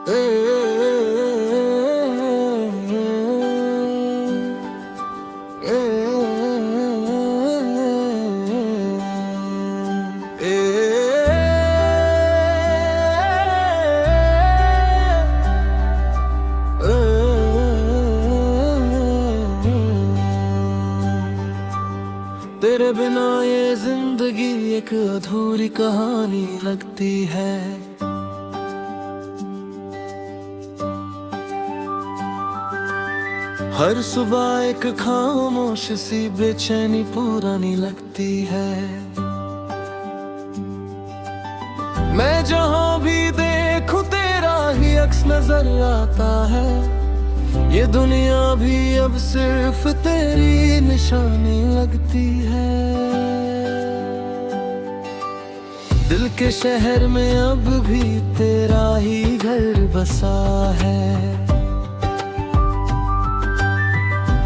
तेरे बिना ये जिंदगी एक अधूरी कहानी लगती है। हर सुबह एक खामोश सी बेचैनी पुरानी लगती है। मैं जहां भी देखूं तेरा ही अक्स नजर आता है। ये दुनिया भी अब सिर्फ तेरी निशानी लगती है। दिल के शहर में अब भी तेरा ही घर बसा है।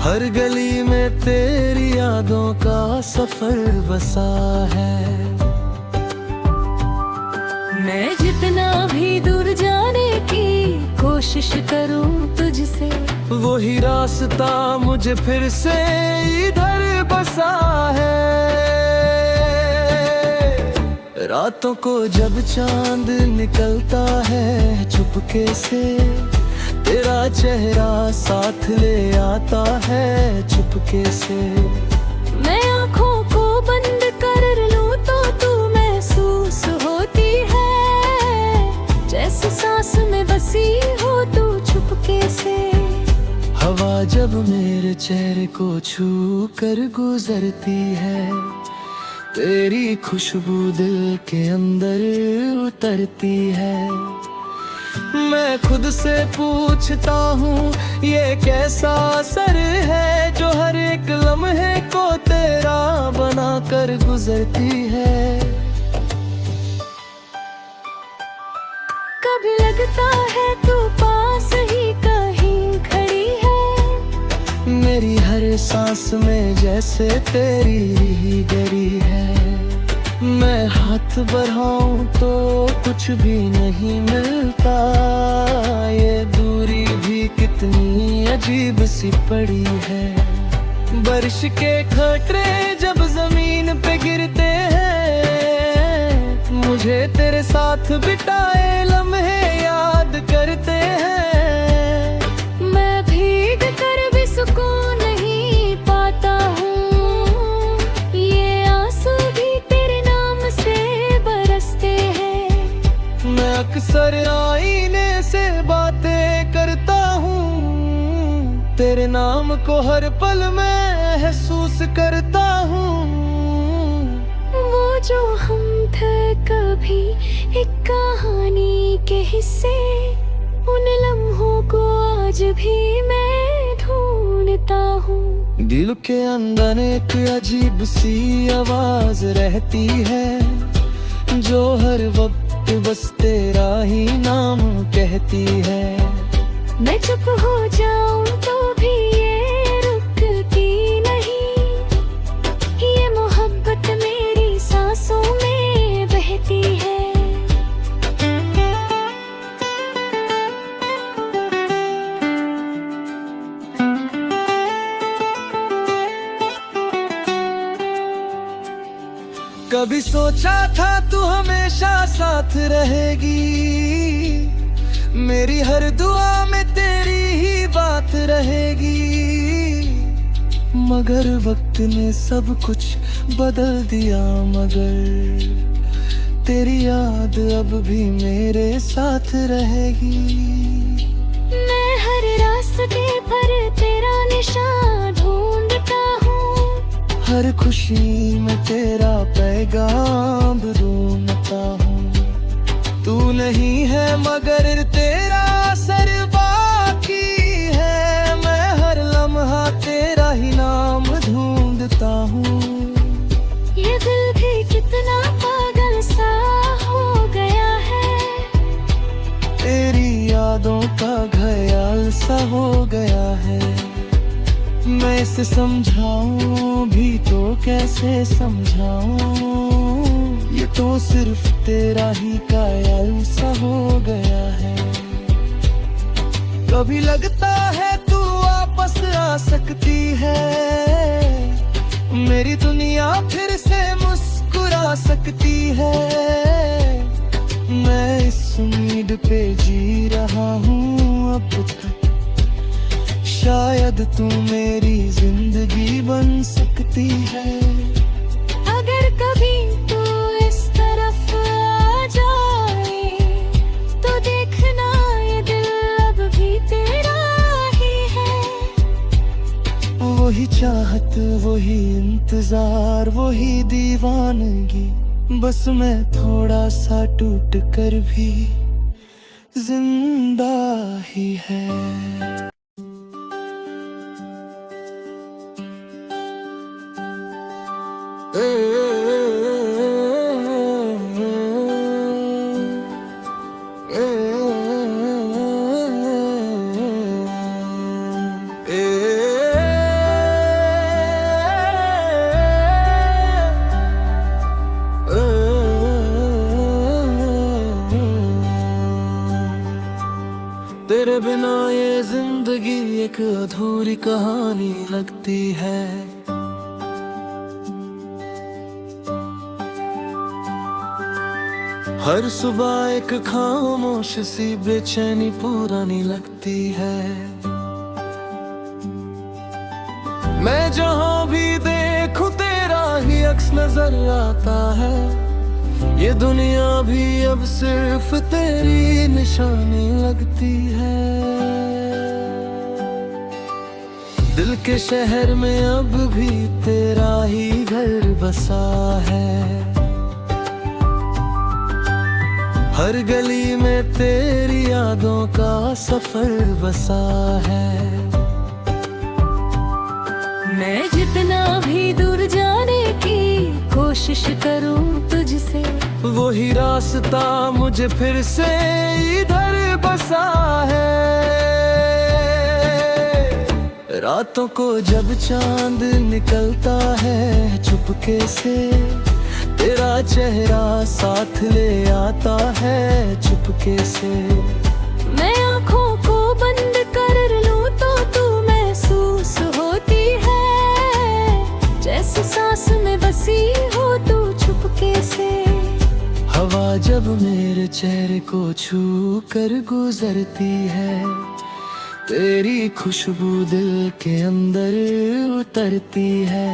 हर गली में तेरी यादों का सफर बसा है। मैं जितना भी दूर जाने की कोशिश करूं तुझसे, वही रास्ता मुझे फिर से इधर बसा है। रातों को जब चांद निकलता है चुपके से, तेरा चेहरा साथ ले आता है चुपके से। मैं आँखों को बंद कर लूं तो तू महसूस होती है। जैसे सांस में बसी हो तू चुपके से। हवा जब मेरे चेहरे को छू कर गुजरती है, तेरी खुशबू दिल के अंदर उतरती है। मैं खुद से पूछता हूँ ये कैसा असर है, जो हर एक लम्हे को तेरा बना कर गुजरती है। कभी लगता है तू पास ही कहीं खड़ी है। मेरी हर सांस में जैसे तेरी ही गरी है। मैं हाथ बढ़ाऊं तो कुछ भी नहीं मिलता। ये दूरी भी कितनी अजीब सी पड़ी है। बारिश के खटरे जब जमीन पे गिरते हैं, मुझे तेरे साथ बिताए लम्हे याद करते हैं। मैं भीग कर भी सुकून नहीं पाता हूँ। ये आंसू भी तेरे नाम से बरसते हैं। मैं अक्सर आईने से बातें करता हूँ, तेरे नाम को हर पल महसूस करता हूँ। वो जो हम थे कभी एक कहानी के हिस्से, उन लम्हों को आज भी मैं ढूंढता हूँ। दिल के अंदर एक अजीब सी आवाज रहती है, जो हर वक्त बस तेरा ही नाम कहती है। मैं चुप हो जाऊं तो भी ये रुकती नहीं। ये मोहब्बत मेरी सांसों में बहती है। कभी सोचा था तू हमेशा साथ रहेगी, मेरी हर दुआ में तेरी ही बात रहेगी। मगर वक्त ने सब कुछ बदल दिया, मगर तेरी याद अब भी मेरे साथ रहेगी। मैं हर रास्ते पर तेरा निशान ढूंढता हूँ। हर खुशी में तेरा पैगाम ढूंढता हूँ। तू नहीं है मगर तेरा असर बाकी है। मैं हर लम्हा तेरा ही नाम ढूंढता हूँ। ये दिल भी कितना पागल सा हो गया है। तेरी यादों का ख्याल सा हो गया है। मैं इसे समझाऊं भी तो कैसे समझाऊं, ये तो सिर्फ तेरा ही ख्याल सा हो गया है। कभी लगता है तू वापस आ सकती है, मेरी दुनिया फिर से मुस्कुरा सकती है। मैं इस उम्मीद पे जी रहा हूँ अब तक, शायद तू मेरी जिंदगी बन सकती है। अगर कभी तू इस तरफ आ जाए तो देखना ये दिल अब भी तेरा ही है। वही चाहत, वही इंतजार, वही दीवानगी, बस मैं थोड़ा सा टूट कर भी जिंदा ही है। तेरे बिना ये जिंदगी एक अधूरी कहानी लगती है। हर सुबह एक खामोश सी बेचैनी पुरानी लगती है। मैं जहां भी देखूं तेरा ही अक्स नजर आता है। ये दुनिया भी अब सिर्फ तेरी निशानी लगती है। दिल के शहर में अब भी तेरा ही घर बसा है। हर गली में तेरी यादों का सफर बसा है। मैं जितना भी दूर जाने की कोशिश करूं तुझसे, वही रास्ता मुझे फिर से इधर बसा है। रातों को जब चांद निकलता है चुपके से, तेरा चेहरा साथ ले आता है चुपके से। मैं आँखों को बंद कर लूं तो तू महसूस होती है। जैसे सांस में बसी हो तू चुपके से। हवा जब मेरे चेहरे को छू कर गुजरती है, तेरी खुशबू दिल के अंदर उतरती है।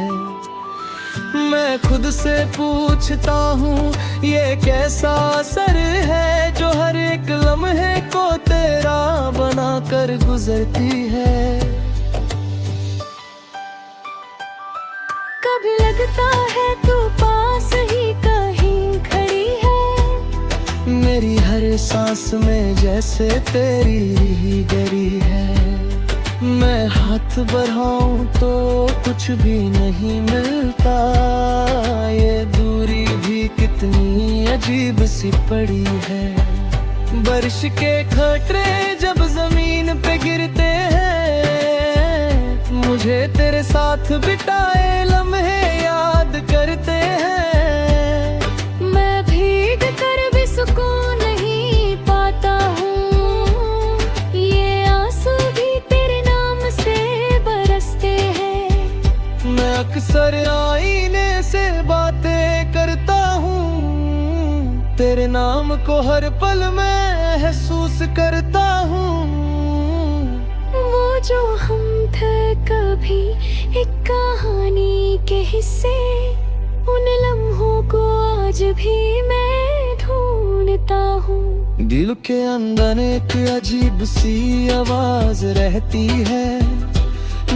मैं खुद से पूछता हूँ ये कैसा असर है, जो हर एक लम्हे को तेरा बना कर गुजरती है। कभी लगता है तू पास ही कहीं खड़ी है। मेरी हर सांस में जैसे तेरी ही गरी है। मैं हाथ बढ़ाऊं तो कुछ भी नहीं मिलता। ये दूरी भी कितनी अजीब सी पड़ी है। बारिश के खटरे जब जमीन पे गिरते हैं, मुझे तेरे साथ बिताए लम्हे याद करते हैं। मैं भीग कर भी सुकून नहीं पाता हूँ। ये आंसू भी तेरे नाम से बरसते हैं। मैं अक्सर आईने से बातें करता हूँ, तेरे नाम को हर पल महसूस करता हूँ। वो जो हम थे कभी एक कहानी के हिस्से, उन लम्हों को आज भी मैं ढूंढता हूँ। दिल के अंदर एक अजीब सी आवाज रहती है,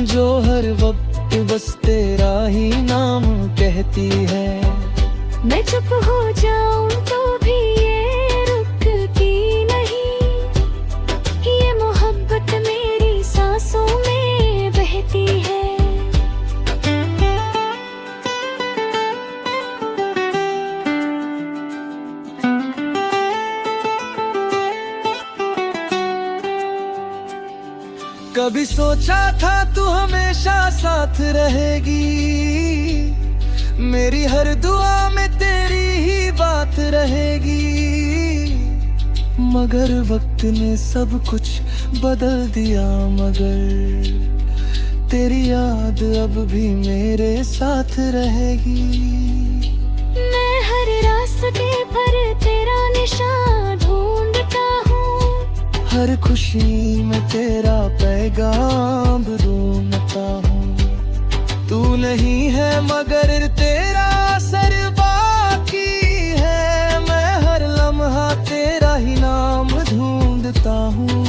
जो हर वक्त बस तेरा ही नाम कहती है। मैं चुप हो जाऊं तो भी ये रुकती नहीं। ये मोहब्बत मेरी सांसों में बहती है। कभी सोचा था तू हमेशा साथ रहेगी, मेरी हर दुआ में तेरी ही बात रहेगी। मगर वक्त ने सब कुछ बदल दिया, मगर तेरी याद अब भी मेरे साथ रहेगी। मैं हर रास्ते पर तेरा निशान ढूंढता हूँ, हर खुशी में तेरा पैगाम ढूंढता हूँ। तू नहीं है मगर तेरा असर बाकी है, मैं हर लम्हा तेरा ही नाम ढूंढता हूँ।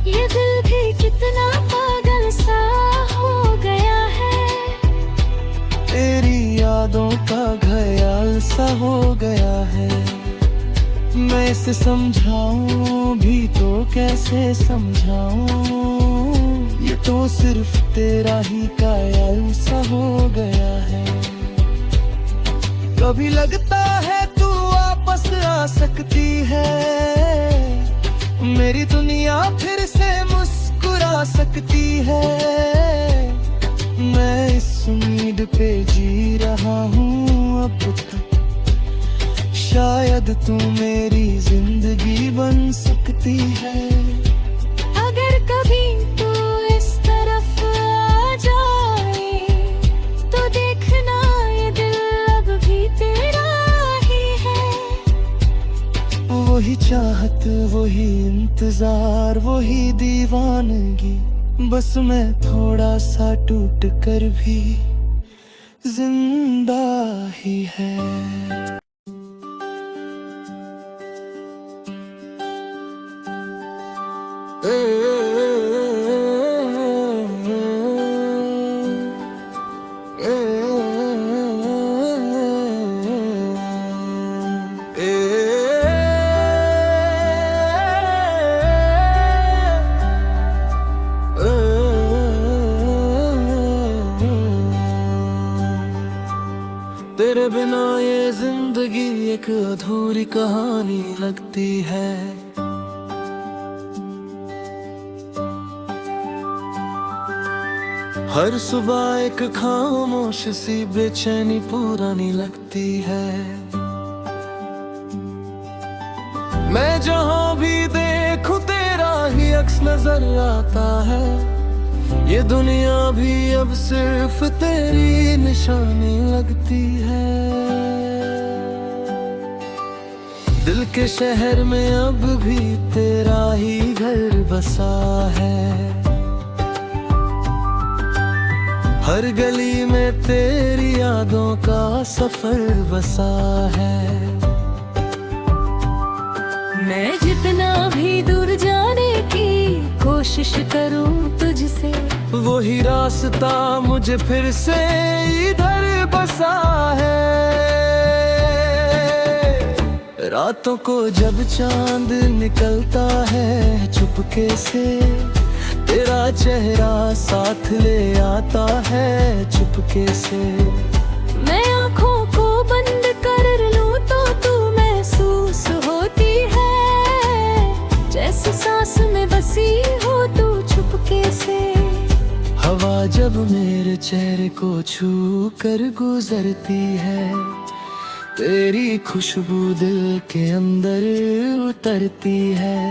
ये दिल भी कितना पागल सा हो गया है, तेरी यादों का घायल सा हो गया है। मैं इसे समझाऊं भी तो कैसे समझाऊं, ये तो सिर्फ तेरा ही कायल सा हो गया है। कभी लगता है तू वापस आ सकती है, मेरी दुनिया फिर से मुस्कुरा सकती है। मैं इस उम्मीद पे जी रहा हूँ अब तक, शायद तू मेरी जिंदगी बन सकती है। अगर कभी तू इस तरफ आ जाए तो देखना ये दिल अब भी तेरा ही है। वही चाहत, वही इंतजार, वही दीवानगी, बस मैं थोड़ा सा टूट कर भी जिंदा ही है। तेरे बिना ये जिंदगी एक अधूरी कहानी लगती है। हर सुबह एक खामोश सी बेचैनी पुरानी लगती है। मैं जहां भी देखूं तेरा ही अक्स नजर आता है। ये दुनिया भी अब सिर्फ तेरी निशानी लगती है। दिल के शहर में अब भी तेरा ही घर बसा है। हर गली में तेरी यादों का सफर बसा है। मैं जितना भी दूर जाने की कोशिश करूं तुझसे, वही रास्ता मुझे फिर से इधर बसा है। रातों को जब चांद निकलता है चुपके से, तेरा चेहरा साथ ले आता है चुपके से। मैं आँखों को बंद कर लूं तो तू महसूस होती है, जैसे सांस में बसी हो तू चुपके से। हवा जब मेरे चेहरे को छू कर गुजरती है, तेरी खुशबू दिल के अंदर उतरती है।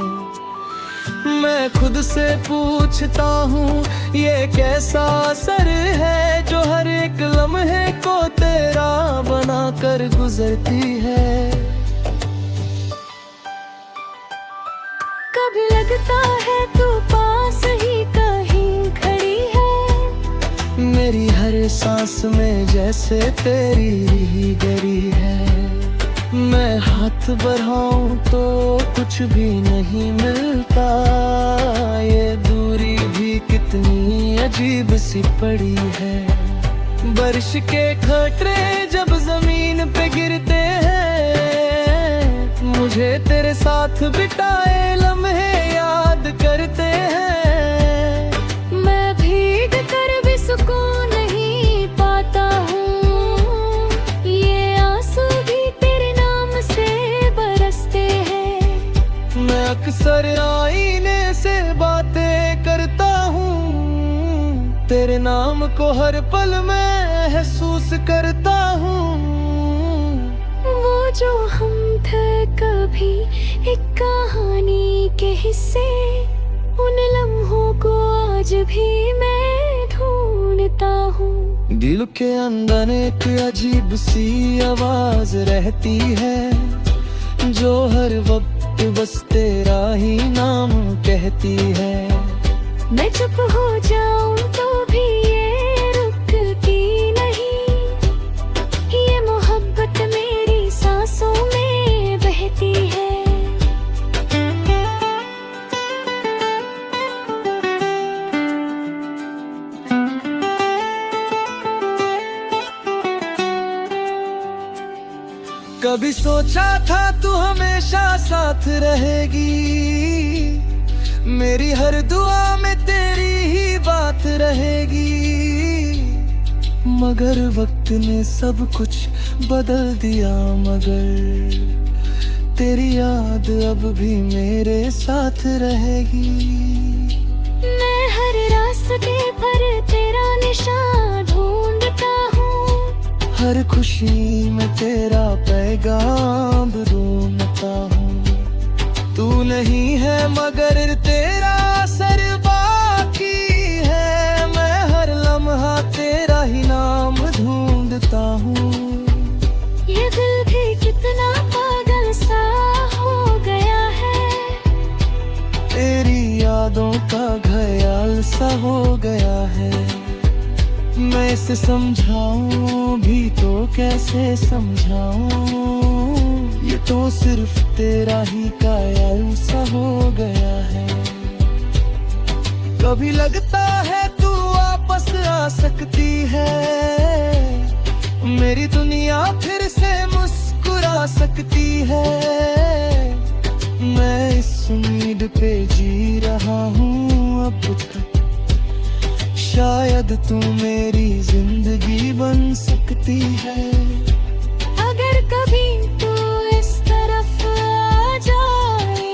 मैं खुद से पूछता हूँ ये कैसा असर है, जो हर एक लम्हे को तेरा बना कर गुजरती है। कभी लगता है तू पास ही कहीं खड़ी है, मेरी हर सांस में जैसे तेरी गरी है। मैं हाथ बढ़ाऊं तो कुछ भी नहीं मिलता, ये दूरी भी कितनी अजीब सी पड़ी है। बारिश के खटरे जब जमीन पे गिरते हैं, मुझे तेरे साथ बिताए लम्हे याद करते हैं। मैं भीग कर भी सुकून नहीं पाता हूँ, ये आंसू भी तेरे नाम से बरसते हैं। मैं अक्सर आईने से बातें करता हूँ, तेरे नाम को हर पल महसूस करता हूँ। वो जो हम थे कभी एक कहानी के हिस्से, उन लम्हों को आज भी मैं ढूंढता हूँ। दिल के अंदर एक अजीब सी आवाज रहती है, जो हर वक्त बस तेरा ही नाम कहती है। मैं चुप हो जाऊं तो भी ये रुकती नहीं, ये मोहब्बत मेरी सांसों में बहती है। कभी सोचा था तू हमेशा साथ रहेगी, मेरी हर दुआ में तेरी ही बात रहेगी। मगर वक्त ने सब कुछ बदल दिया, मगर तेरी याद अब भी मेरे साथ रहेगी। मैं हर रास्ते पर तेरा निशान ढूंढता हूँ, हर खुशी में तेरा पैगाम ढूंढता हूँ। तू नहीं है मगर तेरा असर बाकी है, मैं हर लम्हा तेरा ही नाम ढूंढता हूँ। ये दिल भी कितना पागल सा हो गया है, तेरी यादों का ख्याल सा हो गया है। मैं इसे समझाऊं भी तो कैसे समझाऊं, ये तो सिर्फ तेरा ही ख्याल सा हो गया है। कभी लगता है तू वापस आ सकती है, मेरी दुनिया फिर से मुस्कुरा सकती है। मैं इस उम्मीद पे जी रहा हूँ अब तक, शायद तू मेरी जिंदगी बन सकती है। अगर कभी तू इस तरफ आ जाए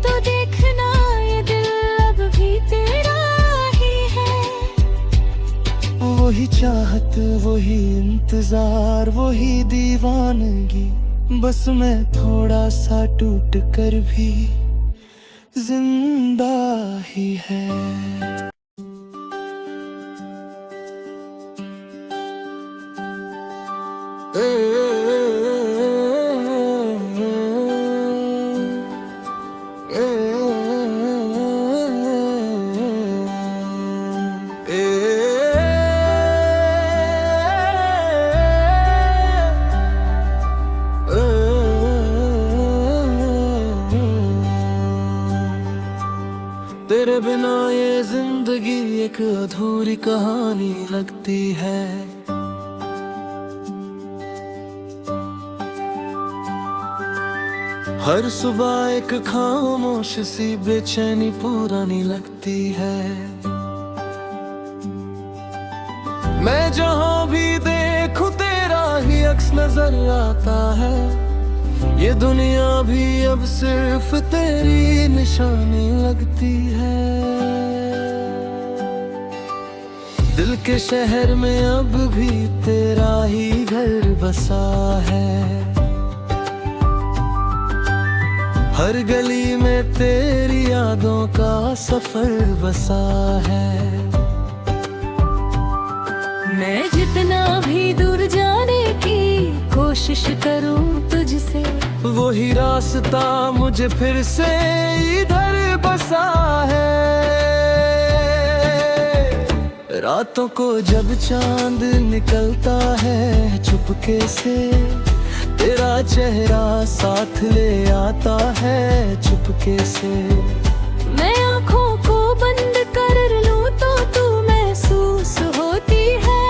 तो देखना ये दिल अब भी तेरा ही है। वही चाहत, वही इंतजार, वही दीवानगी, बस मैं थोड़ा सा टूट कर भी जिंदा ही है। तेरे बिना ये जिंदगी एक अधूरी कहानी लगती है। हर सुबह एक खामोश सी बेचैनी पुरानी लगती है। मैं जहां भी देखूं तेरा ही अक्स नजर आता है, ये दुनिया भी अब सिर्फ तेरी निशानी लगती है। दिल के शहर में अब भी तेरा ही घर बसा है, हर गली में तेरी यादों का सफर बसा है। मैं जितना भी दूर जाने की कोशिश करूं तुझसे, वही रास्ता मुझे फिर से इधर बसा है। रातों को जब चांद निकलता है चुपके से, तेरा चेहरा साथ ले आता है चुपके से। मैं आँखों को बंद कर लूं तो तू महसूस होती है,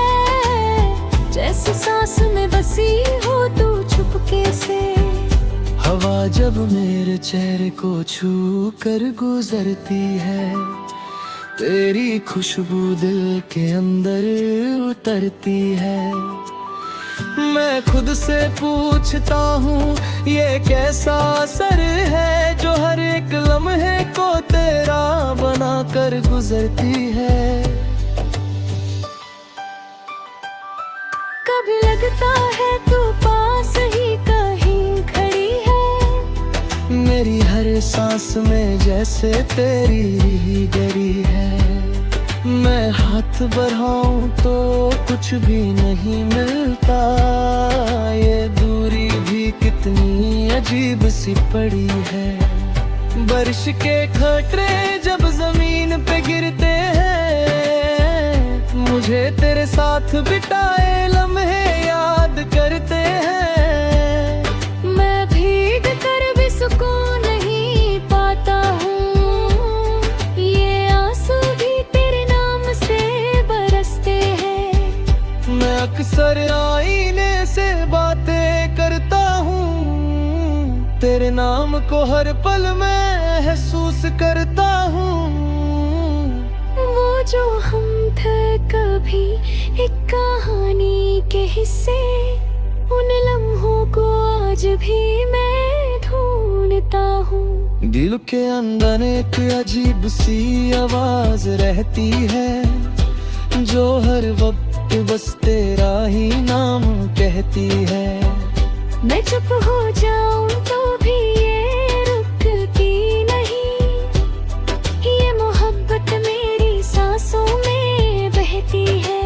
जैसे सांस में बसी हो तू चुपके से। हवा जब मेरे चेहरे को छू कर गुजरती है, तेरी खुशबू दिल के अंदर उतरती है। मैं खुद से पूछता हूँ ये कैसा असर है, जो हर एक लम्हे को तेरा बना कर गुजरती है। कभी लगता है तू पास ही कहीं खड़ी है, मेरी हर सांस में जैसे तेरी गरी है। मैं हाथ बढ़ाऊं तो कुछ भी नहीं मिलता, ये दूरी भी कितनी अजीब सी पड़ी है। बारिश के खटरे जब जमीन पे गिरते हैं, मुझे तेरे साथ बिताए लम्हे याद करते हैं। मैं भीग कर भी सुकून नहीं पाता हूँ, ये आंसू भी तेरे नाम से बरसते हैं। मैं अक्सर आईने से बातें करता हूँ, तेरे नाम को हर पल महसूस करता हूँ। वो जो हम थे कभी एक कहानी के हिस्से, उन लम्हों को आज भी मैं ढूंढता हूँ। दिल के अंदर एक अजीब सी आवाज रहती है, जो हर वक्त बस तेरा ही नाम कहती है। मैं चुप हो जाऊं तो भी ये रुकती नहीं, ये मोहब्बत मेरी सांसों में बहती है।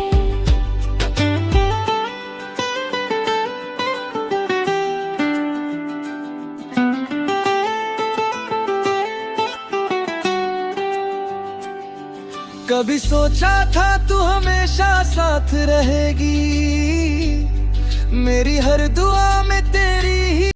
कभी सोचा था तू हमेशा साथ रहेगी, मेरी हर दुआ में तेरी ही